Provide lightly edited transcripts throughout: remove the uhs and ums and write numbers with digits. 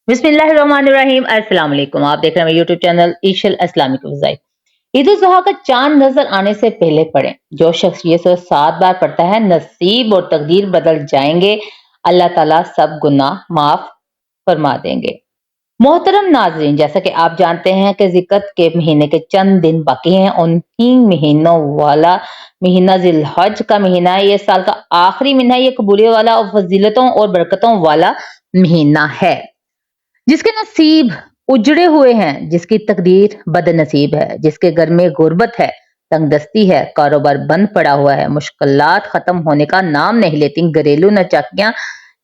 बिस्मिल्लाहिर्रहमानिर्रहीम। अस्सलाम वालेकुम। आप देख रहे हैं मेरे YouTube channel ईशल Islamic वज़ाइफ। Eid ul Zuha का चांद नजर आने से पहले पढ़ें। जो शख्स ये सूरत 7 बार पढ़ता है नसीब और तकदीर बदल जाएंगे। अल्लाह ताला सब गुनाह माफ फरमा देंगे। मोहतरम नाजरीन, जैसा कि आप जानते हैं कि ज़िक्र के महीने के चंद दिन बाकी हैं। उन 3 महीनों वाला महीना जिलहज का महीना है। ये साल का आखिरी महीना है। ये कबूलियत वाला और फजीलतों और बरकतों वाला महीना है। जिसके नसीब उजड़े हुए हैं, जिसकी तकदीर बदनसीब है, जिसके घर में गुर्बत है, तंगदस्ती है, कारोबार बंद पड़ा हुआ है, मुश्किलात खत्म होने का नाम नहीं लेती, घरेलू नचाकियां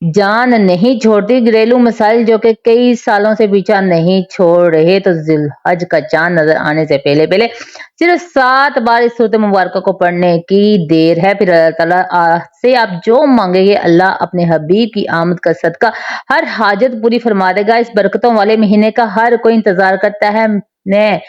जान नहीं छोड़ती, घरेलू मसाइल जो कि कई सालों से पीछा नहीं छोड़ रहे, तो जिलहज का चांद नजर आने से पहले पहले सिर्फ 7 बार इस सूरत मुबारक को पढ़ने की देर है। फिर अल्लाह ताला से आप जो मांगेंगे अल्लाह अपने हबीब की आमद का सदका हर हाजत पूरी फरमा देगा। इस बरकतों वाले महीने का हर कोई इंतजार करता है। मैं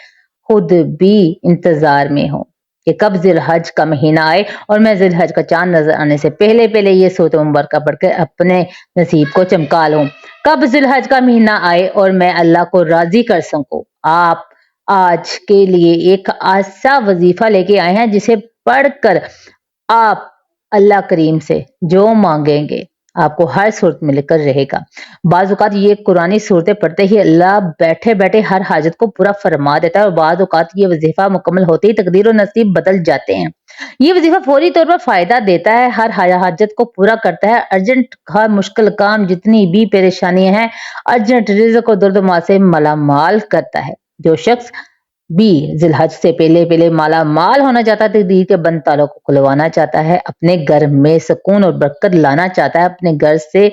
खुद भी इंतजार में हूँ कि कब जिलहज का महीना आए और मैं जिलहज का चांद नजर आने से पहले पहले ये सूरत मुबारक पढ़कर अपने नसीब को चमका लूं। कब जिलहज का महीना आए और मैं अल्लाह को राजी कर सकूं। आप आज के लिए एक ऐसा वजीफा लेके आए हैं जिसे पढ़कर आप अल्लाह करीम से जो मांगेंगे आपको हर सूरत में लेकर रहेगा। बाज़ औक़ात ये कुरानी सूरतें पढ़ते ही अल्लाह बैठे बैठे हर हाजत को पूरा फरमा देता है और बाज़ औक़ात ये वजीफा मुकम्मल होते ही तकदीर और नसीब बदल जाते हैं। ये वजीफा फौरी तौर पर फायदा देता है, हर हाजत को पूरा करता है, अर्जेंट हर मुश्किल काम जितनी भी परेशानियां हैं अर्जेंट रिज़्क़ और दुर्दमा से मालामाल करता है। जो शख्स भी जिलहज से पहले पहले माला माल होना चाहता है, तकदीर के बंद तालों को खुलवाना चाहता है, अपने घर में सुकून और बरकत लाना चाहता है, अपने घर से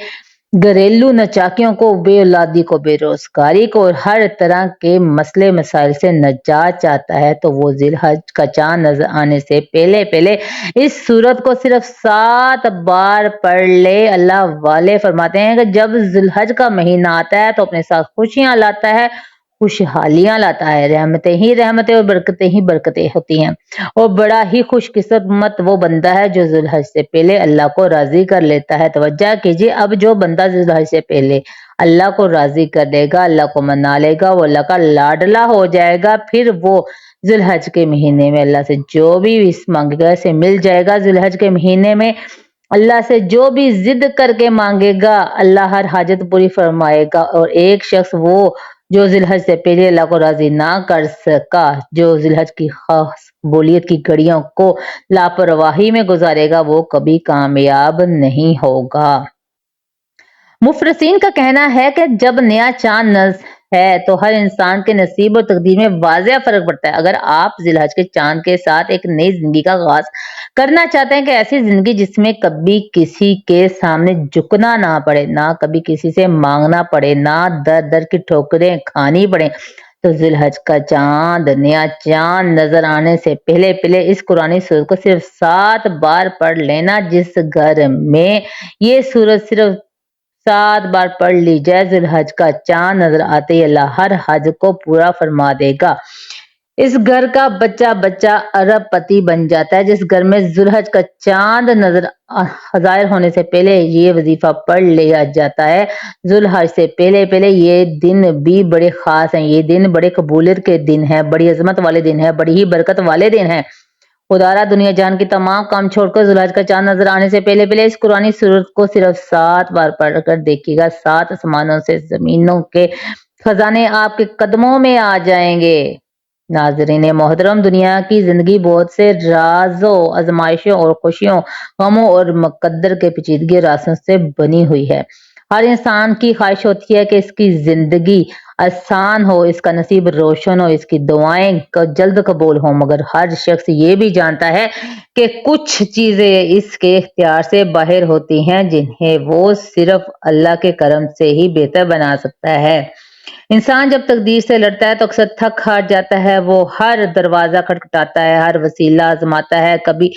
घरेलू नचाकियों को, बे औलादी को, बेरोजगारी को और हर तरह के मसले मसाइल से नजात चाहता है, तो वो जिलहज का चांद नजर आने से पहले पहले इस सूरत को सिर्फ 7 बार पढ़ ले। अल्लाह वाले फरमाते हैं कि जब जिलहज का महीना आता है तो अपने साथ खुशियां लाता है, खुशहालियां लाता है, रहमतें ही रहमतें और बरकतें ही बरकतें होती हैं। और बड़ा ही खुशकिस्मत वो बंदा है जो जिलहज से पहले अल्लाह को राजी कर लेता है। तवज्जो कीजिए, अब जो बंदा जिलहज से पहले अल्लाह को राजी कर लेगा, अल्लाह को मना लेगा, वो अल्लाह का लाडला हो जाएगा। फिर वो जिलहज के महीने में अल्लाह से जो भी इस मांगेगा से मिल जाएगा। जिलहज के महीने में अल्लाह से जो भी जिद करके मांगेगा अल्लाह हर हाजत पूरी फरमाएगा। और एक शख्स वो जो जिलहज से पहले अल्लाह को राजी ना कर सका, जो जिलहज की खास बोलियत की घड़ियों को लापरवाही में गुजारेगा, वो कभी कामयाब नहीं होगा। मुफरसीन का कहना है कि जब नया चांद है तो हर इंसान के नसीब और तकदीर में वाज़ेह फर्क पड़ता है। अगर आप जिलहज के चांद के साथ एक नई जिंदगी का आगाज करना चाहते हैं कि ऐसी जिंदगी जिसमें कभी किसी के सामने झुकना ना पड़े, ना कभी किसी से मांगना पड़े, ना दर दर की ठोकरें खानी पड़े, तो जिलहज का चांद, नया चांद नजर आने से पहले पहले इस कुरानी सूरत को सिर्फ 7 बार पढ़ लेना। जिस घर में ये सूरत सिर्फ 7 बार पढ़ ली जाए, जिलहज का चांद नजर आते ही अल्लाह हर हज को पूरा फरमा देगा। इस घर का बच्चा बच्चा अरबपति बन जाता है। जिस घर में जिलहज का चांद नजर ज़ाहिर होने से पहले ये वजीफा पढ़ लिया जाता है। जिलहज से पहले पहले ये दिन भी बड़े खास हैं। ये दिन बड़े कबूलियत के दिन है, बड़ी अजमत वाले दिन है, बड़ी ही बरकत वाले दिन है। खुदारा दुनिया जान की तमाम काम छोड़कर जिलहज का चांद नजर आने से पहले पहले इस कुरानी सूरत को सिर्फ 7 बार पढ़कर देखिएगा। 7 आसमानों से जमीनों के खजाने आपके कदमों में आ जाएंगे। नाजरीन मोहतरम, दुनिया की जिंदगी बहुत से राजों, आजमाइशों और खुशियों, गमों और मुकद्दर के पेचीदगी रास्तों से बनी हुई है। हर इंसान की ख्वाहिश होती है कि इसकी जिंदगी आसान हो, इसका नसीब रोशन हो, इसकी दुआएं जल्द कबूल हो, मगर हर शख्स ये भी जानता है कि कुछ चीजें इसके इख्तियार से बाहर होती हैं जिन्हें वो सिर्फ अल्लाह के करम से ही बेहतर बना सकता है। इंसान जब तकदीर से लड़ता है तो अक्सर थक हार जाता है। वो हर दरवाजा खटखटाता है, हर वसीला आजमाता है, कभी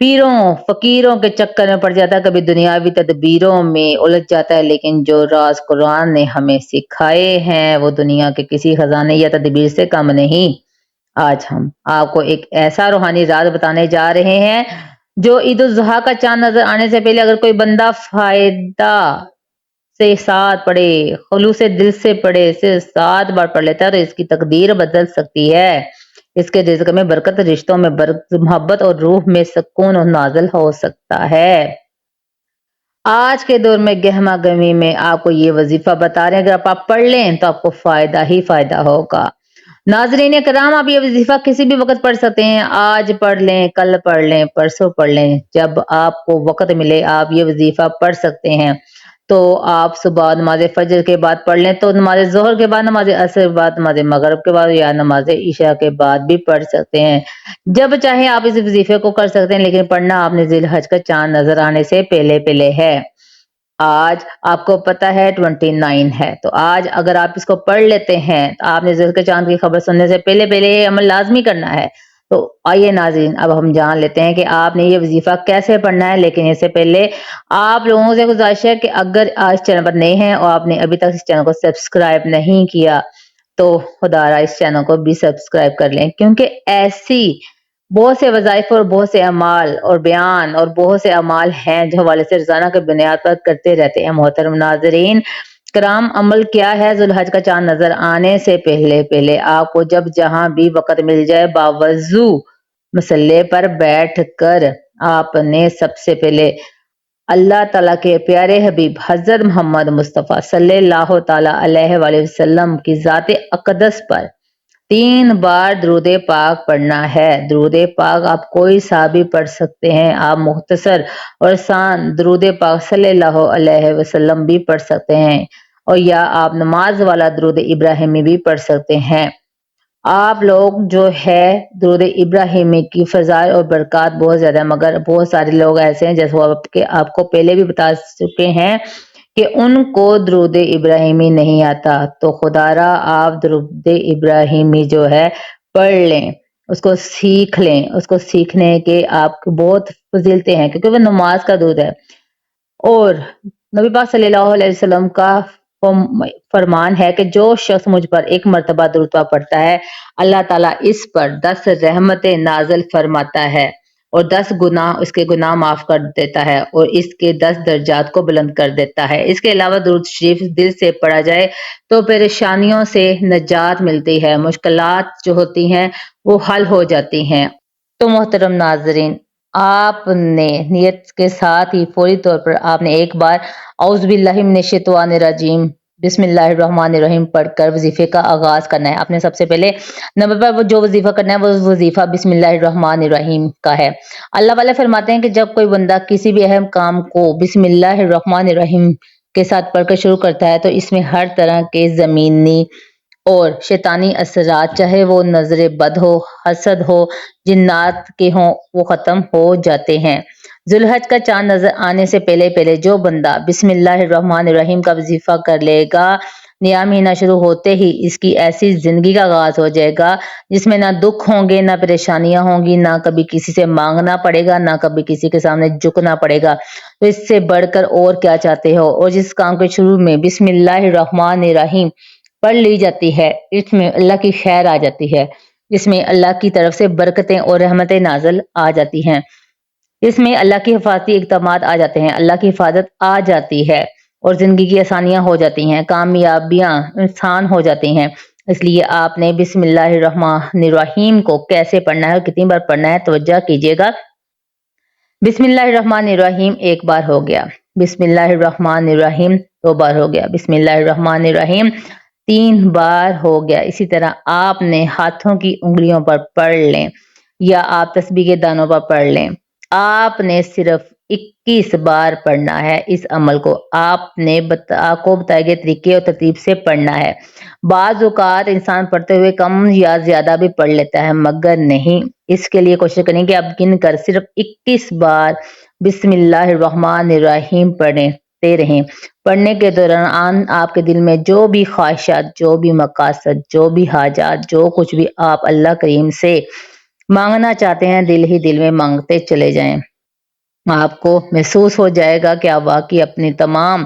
पीरों फकीरों के चक्कर में पड़ जाता है, कभी दुनियावी तदबीरों में उलझ जाता है। लेकिन जो राज कुरान ने हमें सिखाए हैं वो दुनिया के किसी खजाने या तदबीर से कम नहीं। आज हम आपको एक ऐसा रूहानी राज बताने जा रहे हैं जो ईद उल जुहा का चांद नजर आने से पहले अगर कोई बंदा फायदा से 7 पढ़े, खुलूस दिल से पढ़े, सिर्फ 7 बार पढ़ लेता है तो इसकी तकदीर बदल सकती है। इसके रिज़्क़ में बरकत, रिश्तों में बरकत, मोहब्बत और रूह में सुकून और नाज़िल हो सकता है। आज के दौर में गहमा गहमी में आपको ये वजीफा बता रहे हैं, अगर आप पढ़ लें तो आपको फायदा ही फायदा होगा। नाजरीन कराम, आप ये वजीफा किसी भी वक्त पढ़ सकते हैं। आज पढ़ लें, कल पढ़ लें, परसों पढ़ लें, जब आपको वक्त मिले आप ये वजीफा पढ़ सकते हैं। तो आप सुबह नमाज फजर के बाद पढ़ लें, तो नमाज जोहर के बाद, नमाज असर के बाद, नमाज मगरिब के बाद या नमाज ईशा के बाद भी पढ़ सकते हैं। जब चाहे आप इस वजीफे को कर सकते हैं, लेकिन पढ़ना आपने जिलहज का चांद नजर आने से पहले पहले है। आज आपको पता है 29 है, तो आज अगर आप इसको पढ़ लेते हैं तो आपने जिलहज के चांद की खबर सुनने से पहले पहले ये अमल लाजमी करना है। तो आइए नाज़रीन, अब हम जान लेते हैं कि आपने ये वजीफा कैसे पढ़ना है। लेकिन इससे पहले आप लोगों से गुजारिश है कि अगर आज चैनल पर नए हैं और आपने अभी तक इस चैनल को सब्सक्राइब नहीं किया तो खुदारा इस चैनल को भी सब्सक्राइब कर लें, क्योंकि ऐसी बहुत से वज़ाइफ और बहुत से अमाल और बयान और बहुत से अमाल हैं जो हवाले से रोजाना के बुनियाद पर करते रहते हैं। मोहतरम नाजरीन कराम, अमल क्या है? जुल्हज का चांद नजर आने से पहले पहले आपको जब जहां भी वक्त मिल जाए बावजू मसल्ले पर बैठ कर आपने सबसे पहले अल्लाह ताला के प्यारे हबीब हजरत मोहम्मद मुस्तफ़ा सल्लल्लाहु ताला अलैहि वसल्लम की ज़ात अक़दस पर 3 बार दुरूद पाक पढ़ना है। दुरूद पाक आप कोई सा भी पढ़ सकते हैं। आप मुख्तसर और आसान दुरूद पाक सल्लल्लाहु अलैहि वसल्लम भी पढ़ सकते हैं, और या आप नमाज वाला दुरूद इब्राहिमी भी पढ़ सकते हैं। आप लोग जो है दुरूद इब्राहिमी की फ़ज़ाइल और बरक़ात बहुत ज़्यादा है, मगर बहुत सारे लोग ऐसे हैं जैसे आपको पहले भी बता चुके हैं कि उनको दुरूद इब्राहिमी नहीं आता। तो खुदारा आप दुरूद इब्राहिमी जो है पढ़ लें, उसको सीख लें। उसको सीखने के आपको बहुत फजीलतें हैं, क्योंकि वो नमाज का दुरूद है। और नबी पाक सल्लल्लाहु अलैहि वसल्लम का फरमान है कि जो शख्स मुझ पर एक मर्तबा दुरूद पाक पढ़ता है, अल्लाह ताला इस पर 10 रहमतें नाज़िल फरमाता है और 10 गुनाह उसके गुनाह माफ कर देता है और इसके 10 दर्जात को बुलंद कर देता है। इसके अलावा दुरूद शरीफ दिल से पढ़ा जाए तो परेशानियों से निजात मिलती है, मुश्किलात जो होती हैं वो हल हो जाती हैं। तो मोहतरम नाजरीन, आपने नियत के साथ ही फौरी तौर पर आपने एक बार औज़ु बिल्लाहि मिनश शैतानिर रजीम बिस्मिल्लाहिर्रहमानिर्रहीम पढ़कर वजीफे का आगाज करना है। आपने सबसे पहले नंबर पर जो वजीफा करना है वो वजीफा बिस्मिल्लाहिर्रहमानिर्रहीम का है। अल्लाह वाले फरमाते हैं कि जब कोई बंदा किसी भी अहम काम को बिस्मिल्लाहिर्रहमानिर्रहीम के साथ पढ़कर शुरू करता है तो इसमें हर तरह के जमीनी और शैतानी असरात, चाहे वो नजर बद हो, हसद हो, जिन्नात के हों, वो खत्म हो जाते हैं। जुल्हज का चांद नजर आने से पहले पहले जो बंदा बिस्मिल्लाहिर्रहमानिर्रहीम का वजीफा कर लेगा, नया महीना शुरू होते ही इसकी ऐसी जिंदगी का आगाज हो जाएगा जिसमें ना दुख होंगे, ना परेशानियां होंगी, ना कभी किसी से मांगना पड़ेगा, ना कभी किसी के सामने झुकना पड़ेगा। तो इससे बढ़कर और क्या चाहते हो? और जिस काम के शुरू में बिस्मिल्लाहिर्रहमानिर्रहीम पढ़ ली जाती है, इसमें अल्लाह की खैर आ जाती है, इसमें अल्लाह की तरफ से बरकतें और रहमतें नाज़िल आ जाती हैं, इसमें अल्लाह की हिफाजती इक़दामात आ जाते हैं, अल्लाह की हिफाजत आ जाती है और ज़िंदगी की आसानियाँ हो जाती हैं, कामयाबियाँ इंसान हो जाती हैं। इसलिए आपने बिस्मिल्लाहिर्रहमानिर्रहीम को कैसे पढ़ना है और कितनी बार पढ़ना है, तवज्जो कीजिएगा। बिस्मिल्लाहिर्रहमानिर्रहीम एक बार हो गया, बिस्मिल्लाहिर्रहमानिर्रहीम 2 बार हो गया, बिस्मिल्लाहिर्रहमानिर्रहीम 3 बार हो गया। इसी तरह आपने हाथों की उंगलियों पर पढ़ लें या आप तस्बीह के दानों पर पढ़ लें। आपने सिर्फ 21 बार पढ़ना है। इस अमल को आपने आपको बताए गए तरीके और तरतीब से पढ़ना है। बाज़ औक़ात इंसान पढ़ते हुए कम या ज्यादा भी पढ़ लेता है, मगर नहीं। इसके लिए कोशिश करें कि आप गिन कर सिर्फ 21 बार बिस्मिल्लाहिर्रहमानिर्रहीम पढ़ते रहें। पढ़ने के दौरान आपके दिल में जो भी ख्वाहिशात, जो भी मकासद, जो भी हाजात, जो कुछ भी आप अल्लाह करीम से मांगना चाहते हैं, दिल ही दिल में मांगते चले जाएं। आपको महसूस हो जाएगा कि आप वाकई अपनी तमाम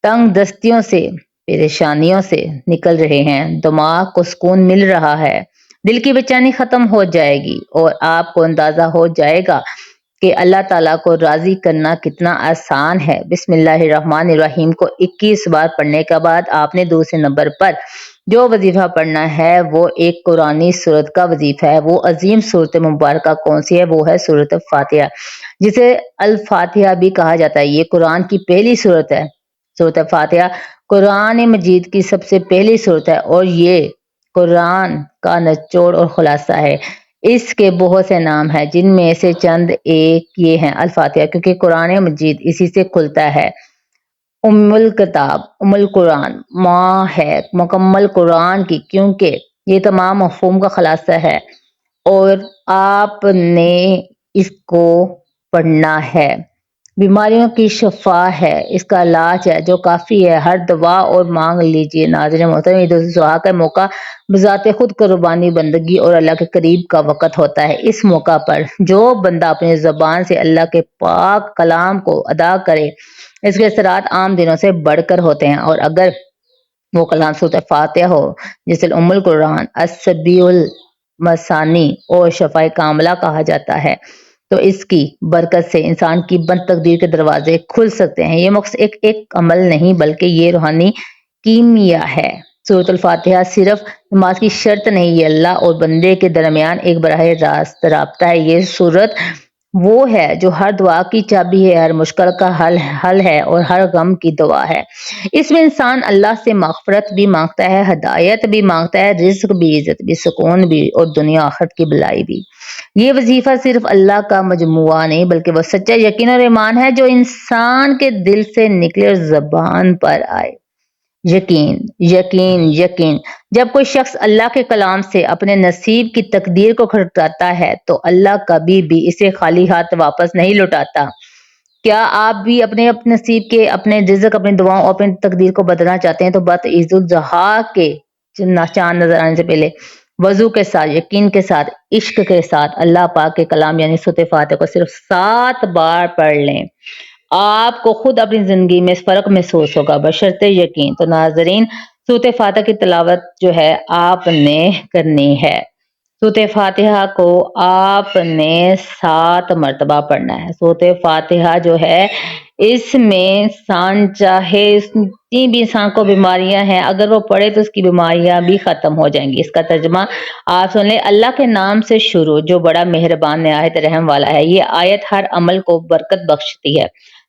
तंग दस्तियों से, परेशानियों से निकल रहे हैं, दिमाग को सुकून मिल रहा है, दिल की बेचैनी खत्म हो जाएगी और आपको अंदाजा हो जाएगा کہ اللہ تعالیٰ کو راضی کرنا کتنا آسان ہے۔ بسم اللہ الرحمن الرحیم کو 21 بار پڑھنے کے بعد آپ نے دوسرے نمبر پر جو وظیفہ پڑھنا ہے وہ ایک قرآنی سورت کا وظیفہ ہے۔ وہ عظیم سورت مبارکہ کون سی ہے؟ وہ ہے سورت فاتحہ، جسے الفاتحہ بھی کہا جاتا ہے۔ یہ قرآن کی پہلی سورت ہے۔ سورت فاتحہ قرآن مجید کی سب سے پہلی سورت ہے اور یہ قرآن کا نچوڑ اور خلاصہ ہے۔ اس کے بہت سے نام ہیں، جن میں سے چند ایک یہ ہیں: الفاتحہ کیونکہ قرآن مجید اسی سے کھلتا ہے، ام الکتاب ام القرآن، ماں ہے مکمل قرآن کی کیونکہ یہ تمام مفہوم کا خلاصہ ہے اور آپ نے اس کو پڑھنا ہے۔ بیماریوں کی شفا ہے، اس کا علاج ہے جو کافی ہے، ہر دعا اور مانگ لیجئے۔ ناظرین محترم، عید الاضحیٰ کا موقع بذات خود قربانی، بندگی اور اللہ کے قریب کا وقت ہوتا ہے۔ اس موقع پر جو بندہ اپنی زبان سے اللہ کے پاک کلام کو ادا کرے، اس کے اثرات عام دنوں سے بڑھ کر ہوتے ہیں، اور اگر وہ کلام سورۃ فاتحہ ہو جسے ام القرآن، السبیع المثانی اور شفائے کاملہ کہا جاتا ہے، تو اس کی برکت سے انسان کی بند تقدیر کے دروازے کھل سکتے ہیں۔ یہ مقصد ایک عمل نہیں بلکہ یہ روحانی کیمیا ہے۔ سورۃ الفاتحہ صرف نماز کی شرط نہیں، یہ اللہ اور بندے کے درمیان ایک براہ راست رابطہ ہے۔ یہ سورت وہ ہے جو ہر دعا کی چابی ہے، ہر مشکل کا حل ہے اور ہر غم کی دوا ہے۔ اس میں انسان اللہ سے مغفرت بھی مانگتا ہے، ہدایت بھی مانگتا ہے، رزق بھی، عزت بھی، سکون بھی اور دنیا آخرت کی بھلائی بھی۔ یہ وظیفہ صرف اللہ کا مجموعہ نہیں بلکہ وہ سچا یقین اور ایمان ہے جو انسان کے دل سے نکلے اور زبان پر آئے۔ یقین، یقین، یقین۔ جب کوئی شخص اللہ کے کلام سے اپنے نصیب کی تقدیر کو کھٹکھٹاتا ہے تو اللہ کبھی بھی اسے خالی ہاتھ واپس نہیں لوٹاتا۔ کیا آپ بھی اپنے نصیب کے، اپنے رزق، اپنی دعاؤں اور اپنی تقدیر کو بدلنا چاہتے ہیں؟ تو بات عید الاضحیٰ کے چاند نظر آنے سے پہلے وضو کے ساتھ، یقین کے ساتھ، عشق کے ساتھ اللہ پاک کے کلام یعنی سورۃ فاتحہ کو صرف 7 بار پڑھ لیں۔ آپ کو خود اپنی زندگی میں اس فرق محسوس ہوگا بشرط یقین۔ تو ناظرین، سورۃ فاتحہ کی تلاوت جو ہے آپ نے کرنی ہے۔ سورۃ فاتحہ کو آپ نے 7 مرتبہ پڑھنا ہے۔ سورۃ فاتحہ جو ہے اس میں انسان چاہے جتنی بھی انسان کو بیماریاں ہیں، اگر وہ پڑھے تو اس کی بیماریاں بھی ختم ہو جائیں گی۔ اس کا ترجمہ آپ سن لیں: اللہ کے نام سے شروع جو بڑا مہربان نہایت رحم والا ہے۔ یہ آیت ہر عمل کو برکت بخشتی ہے،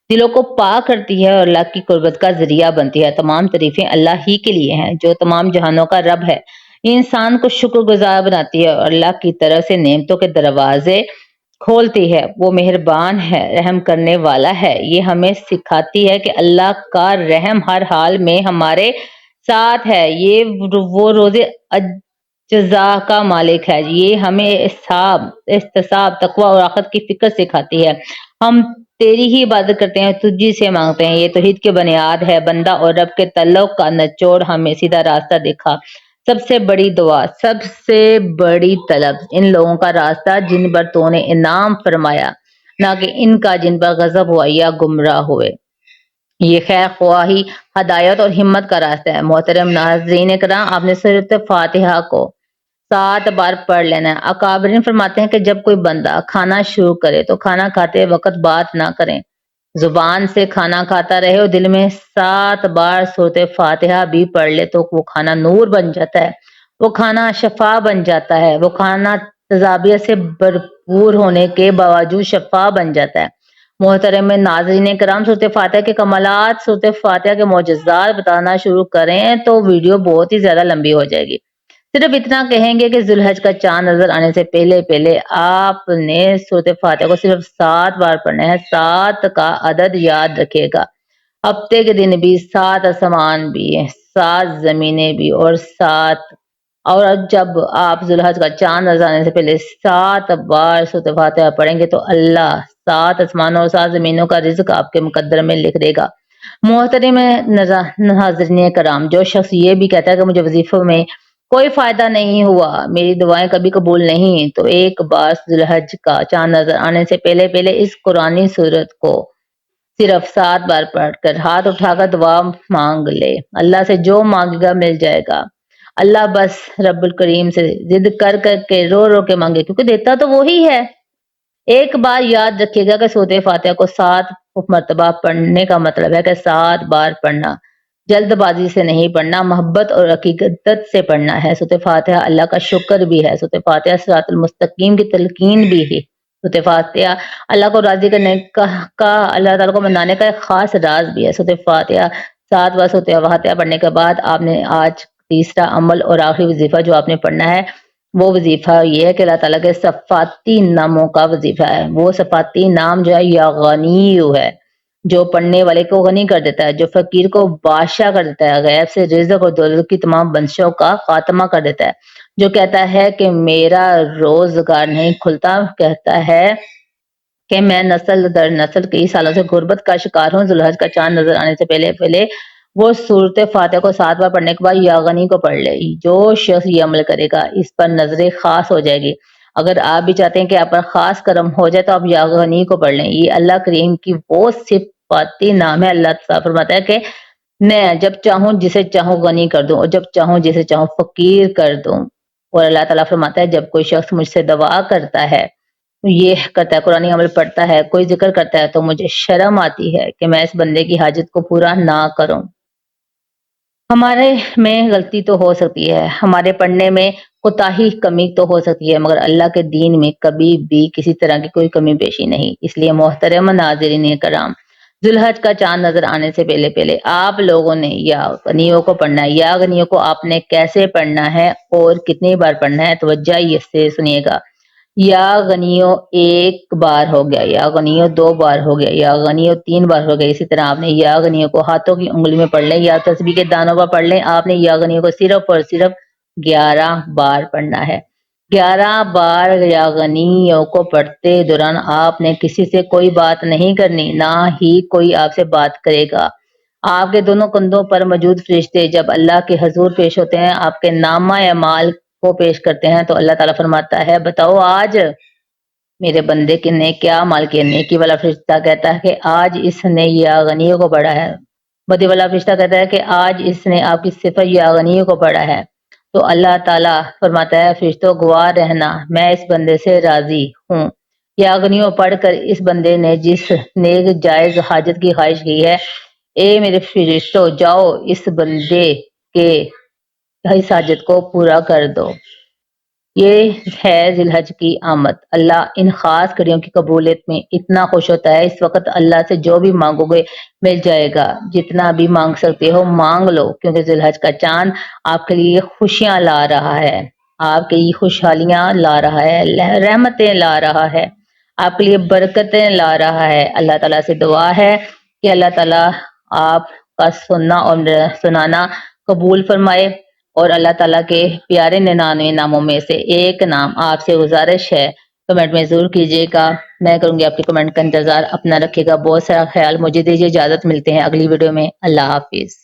دلوں کو پاک کرتی ہے اور اللہ کی قربت کا ذریعہ بنتی ہے۔ تمام تعریفیں اللہ ہی کے لیے ہیں جو تمام جہانوں کا رب ہے۔ یہ انسان کو شکر گزار بناتی ہے اور اللہ کی طرف سے نعمتوں کے دروازے کھولتی ہے۔ وہ مہربان ہے، رحم کرنے والا ہے۔ یہ ہمیں سکھاتی ہے کہ اللہ کا رحم ہر حال میں ہمارے ساتھ ہے۔ یہ وہ روز جزا کا مالک ہے۔ یہ ہمیں احتساب، تقوی اور آخرت کی فکر سکھاتی ہے۔ ہم تیری ہی عبادت کرتے ہیں، تجھی سے مانگتے ہیں۔ یہ توحید کی بنیاد ہے۔ بندہ اور رب کے تعلق کا نچوڑ ہمیں سیدھا راستہ دکھا۔ سب سے بڑی دعا، سب سے بڑی طلب ان لوگوں کا راستہ جن پر تو نے انعام فرمایا، نہ کہ ان کا جن پر غضب ہوا یا گمراہ ہوئے۔ یہ خیر خواہی، ہدایت اور ہمت کا راستہ ہے۔ محترم ناظرین کرام، آپ نے سورۃ فاتحہ کو 7 بار پڑھ لینا ہے۔ اکابرین فرماتے ہیں کہ جب کوئی بندہ کھانا شروع کرے تو کھانا کھاتے وقت بات نہ کریں، زبان سے کھانا کھاتا رہے اور دل میں 7 بار سورۃ فاتحہ بھی پڑھ لے تو وہ کھانا نور بن جاتا ہے، وہ کھانا شفا بن جاتا ہے، وہ کھانا تجابیت سے بھرپور ہونے کے باوجود شفا بن جاتا ہے۔ محترم ناظرین کرام، سورۃ فاتحہ کے کمالات، سورۃ فاتحہ کے معجزات بتانا شروع کریں تو ویڈیو بہت ہی زیادہ لمبی ہو جائے گی۔ صرف اتنا کہیں گے کہ ذوالحج کا چاند نظر آنے سے پہلے آپ نے سورۃ فاتحہ کو صرف 7 بار پڑھنا ہے۔ 7 کا عدد یاد رکھیے گا۔ ہفتے کے دن بھی، 7 آسمان بھی، 7 زمینیں بھی اور جب آپ ذوالحج کا چاند نظر آنے سے پہلے 7 بار سورۃ فاتحہ پڑھیں گے تو اللہ 7 آسمانوں اور 7 زمینوں کا رزق آپ کے مقدر میں لکھ دے گا۔ محترم ناظرین کرام، جو شخص یہ بھی کہتا ہے کہ مجھے وظیفوں میں کوئی فائدہ نہیں ہوا، میری دعائیں کبھی قبول نہیں، تو ایک بار ذوالحج کا چاند نظر آنے سے پہلے اس قرآنی سورت کو صرف 7 بار پڑھ کر ہاتھ اٹھا کر دعا مانگ لے۔ اللہ سے جو مانگے گا مل جائے گا۔ اللہ بس رب الکریم سے ضد کر کے رو کے مانگے کیونکہ دیتا تو وہی ہے۔ ایک بار یاد رکھیے گا کہ سورۃ فاتحہ کو 7 مرتبہ پڑھنے کا مطلب ہے کہ 7 بار پڑھنا، جلد بازی سے نہیں پڑھنا، محبت اور عقیدت سے پڑھنا ہے۔ سورۃ فاتحہ اللہ کا شکر بھی ہے، سورۃ فاتحہ صراط المستقیم کی تلقین بھی ہے، سورۃ فاتحہ اللہ کو راضی کرنے کا اللہ تعالیٰ کو منانے کا ایک خاص راز بھی ہے۔ سورۃ فاتحہ 7 بار سورۃ فاتحہ پڑھنے کے بعد آپ نے آج تیسرا عمل اور آخری وظیفہ جو آپ نے پڑھنا ہے وہ وظیفہ یہ ہے کہ اللہ تعالیٰ کے صفاتی ناموں کا وظیفہ ہے۔ وہ صفاتی نام جو ہے یا غنیو ہے، جو پڑھنے والے کو غنی کر دیتا ہے، جو فقیر کو بادشاہ کر دیتا ہے، غیب سے رزق اور دولت کی تمام بندشوں کا خاتمہ کر دیتا ہے، جو کہتا ہے کہ میرا روزگار نہیں کھلتا، کہتا ہے کہ میں نسل در نسل کئی سالوں سے غربت کا شکار ہوں، ذوالحج کا چاند نظر آنے سے پہلے پہلے وہ سورۃ فاتحہ کو 7 بار پڑھنے کے بعد یا غنی کو پڑھ لے۔ جو شخص یہ عمل کرے گا اس پر نظر خاص ہو جائے گی۔ اگر آپ بھی چاہتے ہیں کہ آپ پر خاص کرم ہو جائے تو آپ یا غنی کو پڑھ لیں۔ یہ اللہ کریم کی وہ صفاتی نام ہے۔ اللہ تعالیٰ فرماتا ہے کہ میں جب چاہوں جسے چاہوں غنی کر دوں اور جب چاہوں جسے چاہوں فقیر کر دوں۔ اور اللہ تعالیٰ فرماتا ہے جب کوئی شخص مجھ سے دعا کرتا ہے، یہ کرتا ہے، قرآنی عمل پڑھتا ہے، کوئی ذکر کرتا ہے تو مجھے شرم آتی ہے کہ میں اس بندے کی حاجت کو پورا نہ کروں۔ ہمارے میں غلطی تو ہو سکتی ہے، ہمارے پڑھنے میں کوتاہی کمی تو ہو سکتی ہے، مگر اللہ کے دین میں کبھی بھی کسی طرح کی کوئی کمی بیشی نہیں۔ اس لیے محترم ناظرین کرام، ذوالحج کا چاند نظر آنے سے پہلے پہلے آپ لوگوں نے یا غنیوں کو پڑھنا ہے۔ یا غنیوں کو آپ نے کیسے پڑھنا ہے اور کتنی بار پڑھنا ہے، توجہ سے سنیے گا۔ یا غنیوں 1 بار ہو گیا، یا غنیوں 2 بار ہو گیا، یا غنیوں 3 بار ہو گیا۔ اسی طرح آپ نے یا غنیوں کو ہاتھوں کی انگلی میں پڑھ لیں یا تسبیح کے دانوں پر پڑھ لیں۔ آپ نے یا غنیوں کو صرف اور صرف 11 بار پڑھنا ہے۔ 11 بار یا غنیوں کو پڑھتے دوران آپ نے کسی سے کوئی بات نہیں کرنی، نہ ہی کوئی آپ سے بات کرے گا۔ آپ کے دونوں کندھوں پر موجود فرشتے جب اللہ کے حضور پیش ہوتے ہیں، آپ کے نامہ اعمال کو پیش کرتے ہیں تو اللہ تعالیٰ فرماتا ہے بتاؤ آج میرے بندے نے کیا عمل کیا۔ نیکی والا فرشتہ کہتا ہے کہ آج اس نے یا غنیوں کو پڑھا ہے۔ بدی والا فرشتہ کہتا ہے کہ آج اس نے آپ کی صفت یا غنیوں کو پڑھا ہے۔ تو اللہ تعالیٰ فرماتا ہے فرشتوں گواہ رہنا، میں اس بندے سے راضی ہوں۔ یا غنیوں پڑھ کر اس بندے نے جس نیک جائز حاجت کی خواہش کی ہے، اے میرے فرشتوں جاؤ اس بندے کے اس حاجت کو پورا کر دو۔ یہ ہے ذی الحج کی آمد۔ اللہ ان خاص گھڑیوں کی قبولیت میں اتنا خوش ہوتا ہے، اس وقت اللہ سے جو بھی مانگو گے مل جائے گا۔ جتنا بھی مانگ سکتے ہو مانگ لو، کیونکہ ذی الحج کا چاند آپ کے لیے خوشیاں لا رہا ہے، آپ کے لیے خوشحالیاں لا رہا ہے، رحمتیں لا رہا ہے، آپ کے لیے برکتیں لا رہا ہے۔ اللہ تعالیٰ سے دعا ہے کہ اللہ تعالیٰ آپ کا سننا اور سنانا قبول فرمائے، اور اللہ تعالیٰ کے پیارے 99 ناموں میں سے ایک نام آپ سے گزارش ہے کمنٹ میں ضرور کیجیے گا۔ میں کروں گی آپ کے کمنٹ کا انتظار۔ اپنا رکھیے گا بہت سارا خیال۔ مجھے دیجیے اجازت، ملتے ہیں اگلی ویڈیو میں۔ اللہ حافظ۔